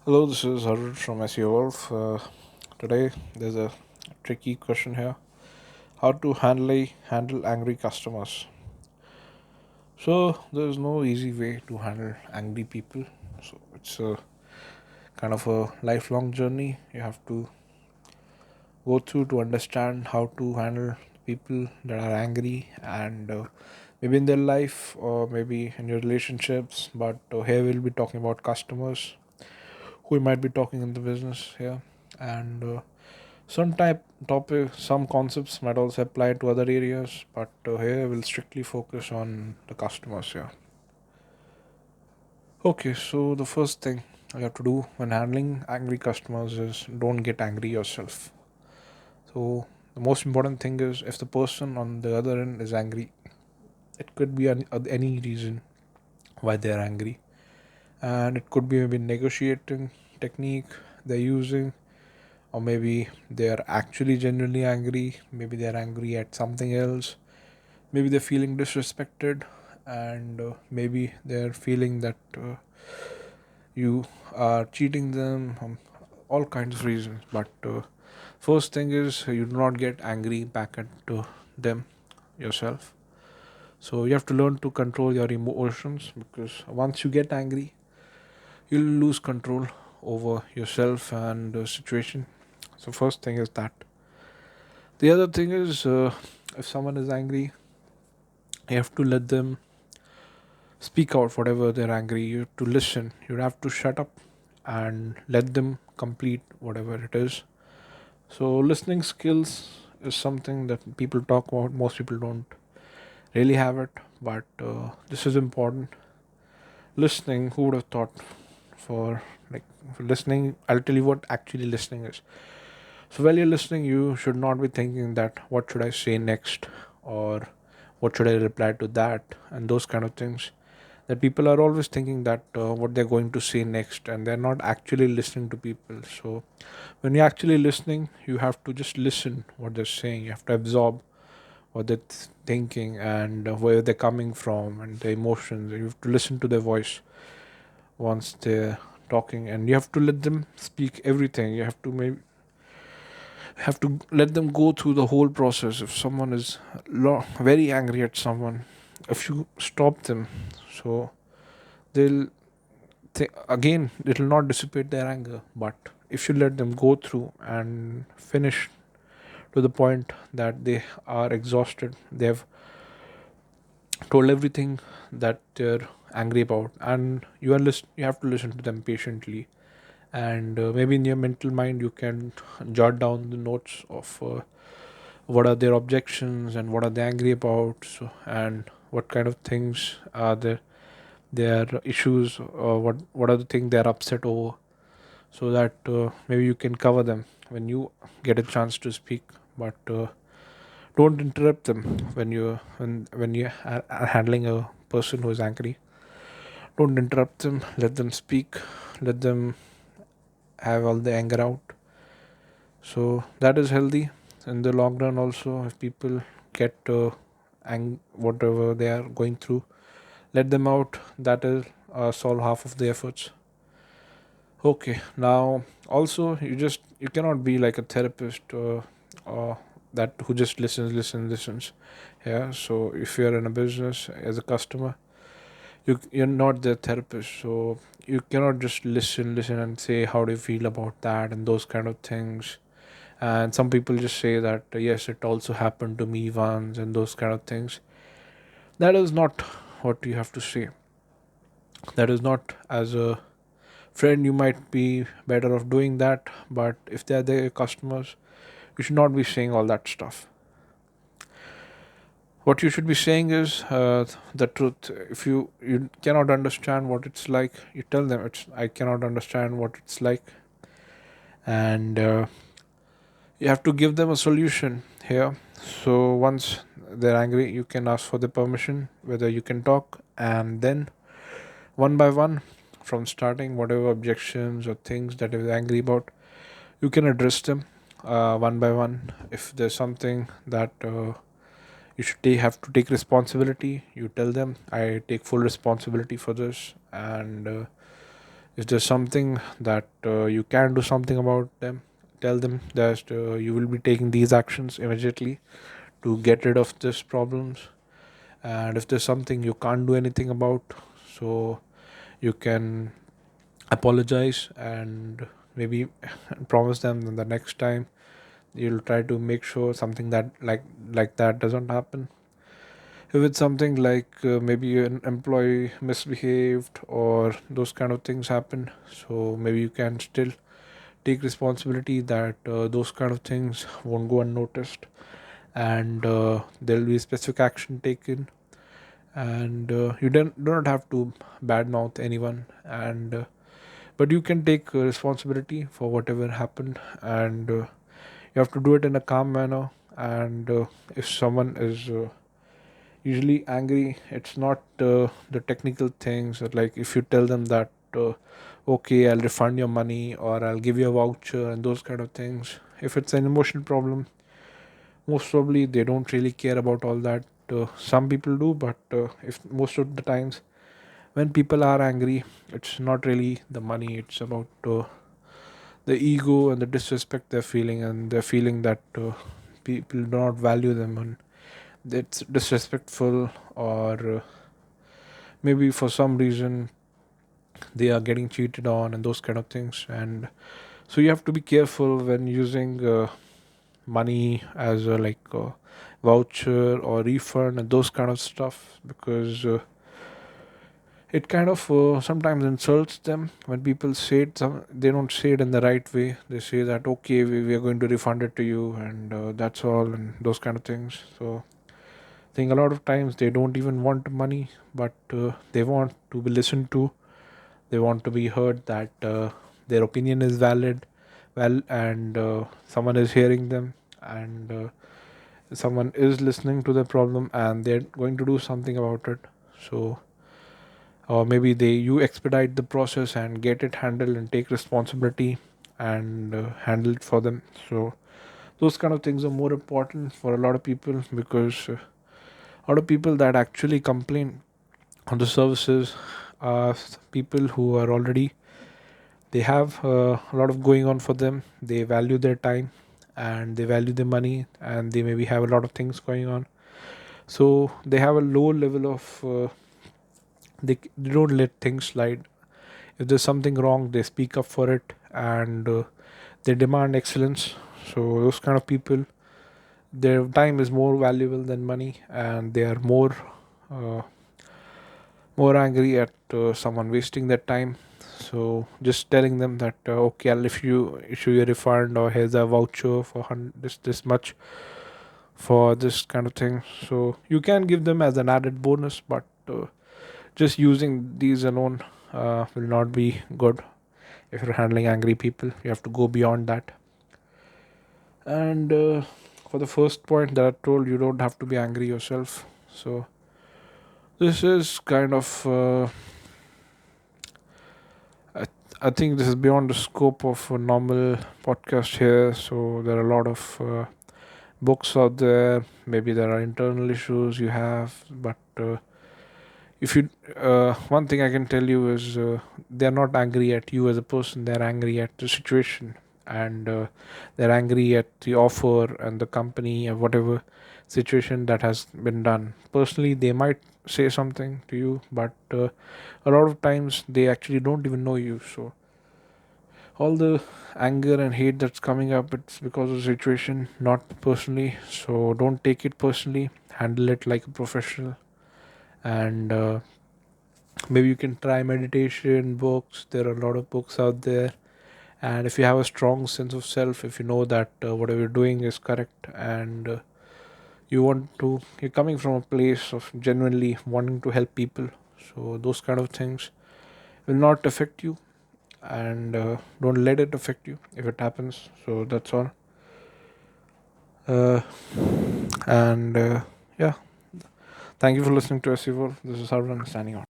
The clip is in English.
Hello, this is Harwin from SEO Wolf. Today, there's a tricky question here: how to handle angry customers. So, there's no easy way to handle angry people. So, it's a kind of a lifelong journey you have to go through to understand how to handle people that are angry and maybe in their life or maybe in your relationships. But here we'll be talking about customers who we might be talking in the business here and some concepts might also apply to other areas, but here we'll strictly focus on the customers here. Okay, so the first thing you have to do when handling angry customers is don't get angry yourself. So the most important thing is if the person on the other end is angry, it could be any reason why they're angry, and it could be maybe negotiating technique they're using, or maybe they are actually genuinely angry, maybe they're angry at something else, maybe they're feeling disrespected, and maybe they're feeling that you are cheating them, all kinds of reasons. But first thing is you do not get angry back at them yourself. So you have to learn to control your emotions, because once you get angry you'll lose control over yourself and the situation. So first thing is that. The other thing is, if someone is angry, you have to let them speak out whatever they're angry. You have to listen. You have to shut up and let them complete whatever it is. So listening skills is something that people talk about. Most people don't really have it, but this is important. Listening, who would have thought? For like for listening, I'll tell you what actually listening is. So while you're listening, you should not be thinking that what should I say next, or what should I reply to that, and those kind of things. That people are always thinking that what they're going to say next, and they're not actually listening to people. So when you're actually listening, you have to just listen what they're saying. You have to absorb what they're thinking and where they're coming from and their emotions. You have to listen to their voice once they're talking, and you have to let them speak everything. You have to maybe have to let them go through the whole process. If someone is very angry at someone, if you stop them, so they'll again, it will not dissipate their anger. But if you let them go through and finish to the point that they are exhausted, they have told everything that they're angry about, and you have to listen to them patiently. And maybe in your mental mind you can jot down the notes of what are their objections and what are they angry about, so, and what kind of things are their issues, or what are the things they're upset over, so that maybe you can cover them when you get a chance to speak. But don't interrupt them when you are handling a person who is angry. Don't interrupt them, let them speak, let them have all the anger out. So that is healthy in the long run. Also, if people get whatever they are going through, let them out. That will solve half of the efforts. Okay, now also you cannot be like a therapist, uh, that who just listens. Yeah. So if you're in a business as a customer, you're not the therapist, so you cannot just listen and say how do you feel about that and those kind of things. And some people just say that yes, it also happened to me once and those kind of things. That is not what you have to say. That is not, as a friend you might be better off doing that, but if they're the customers, you should not be saying all that stuff. What you should be saying is the truth. If you cannot understand what it's like, you tell them it's I cannot understand what it's like. And you have to give them a solution here. So once they're angry, you can ask for the permission whether you can talk, and then one by one, from starting whatever objections or things that you're angry about, you can address them one by one. If there's something that have to take responsibility, you tell them I take full responsibility for this. And If there's something that you can do something about them, tell them that you will be taking these actions immediately to get rid of these problems. And if there's something you can't do anything about, so you can apologize and maybe promise them that the next time you'll try to make sure something that like that doesn't happen. If it's something like maybe an employee misbehaved or those kind of things happen, so maybe you can still take responsibility that those kind of things won't go unnoticed, and there'll be specific action taken. And you do not have to badmouth anyone, and but you can take responsibility for whatever happened, and you have to do it in a calm manner. And if someone is usually angry, it's not the technical things, like if you tell them that okay, I'll refund your money or I'll give you a voucher and those kind of things. If it's an emotional problem, most probably they don't really care about all that. Some people do, but if most of the times when people are angry, it's not really the money, it's about the ego and the disrespect they're feeling, and they're feeling that people do not value them, and it's disrespectful, or maybe for some reason they are getting cheated on and those kind of things. And so you have to be careful when using money as a voucher or refund and those kind of stuff, because it kind of sometimes insults them when people say it. They don't say it in the right way. They say that okay, we are going to refund it to you, and that's all, and those kind of things. So I think a lot of times they don't even want money, but they want to be listened to. They want to be heard that their opinion is valid, and someone is hearing them, and someone is listening to the problem, and they're going to do something about it. So or maybe they you expedite the process and get it handled and take responsibility and handle it for them. So those kind of things are more important for a lot of people, because a lot of people that actually complain on the services are people who are already, they have a lot of going on for them. They value their time and they value their money, and they maybe have a lot of things going on. So they have a low level of they don't let things slide. If there's something wrong, they speak up for it, and they demand excellence. So those kind of people, their time is more valuable than money, and they are uh, more angry at someone wasting their time. So just telling them that okay, I'll issue you a refund, or here's a voucher for this much for this kind of thing. So you can give them as an added bonus, but just using these alone will not be good. If you're handling angry people, you have to go beyond that. And for the first point that I told, you don't have to be angry yourself. So this is kind of I, I think this is beyond the scope of a normal podcast here. So there are a lot of books out there. Maybe there are internal issues you have, but if you one thing I can tell you is they're not angry at you as a person. They're angry at the situation, and they're angry at the offer and the company or whatever situation that has been done. Personally, they might say something to you, but a lot of times they actually don't even know you. So all the anger and hate that's coming up, it's because of the situation, not personally. So don't take it personally. Handle it like a professional, and maybe you can try meditation books. There are a lot of books out there, and if you have a strong sense of self, if you know that whatever you're doing is correct, and you're coming from a place of genuinely wanting to help people, so those kind of things will not affect you, and don't let it affect you if it happens. So that's all. uh, and yeah, thank you for listening to SEO. This is Harwin signing out.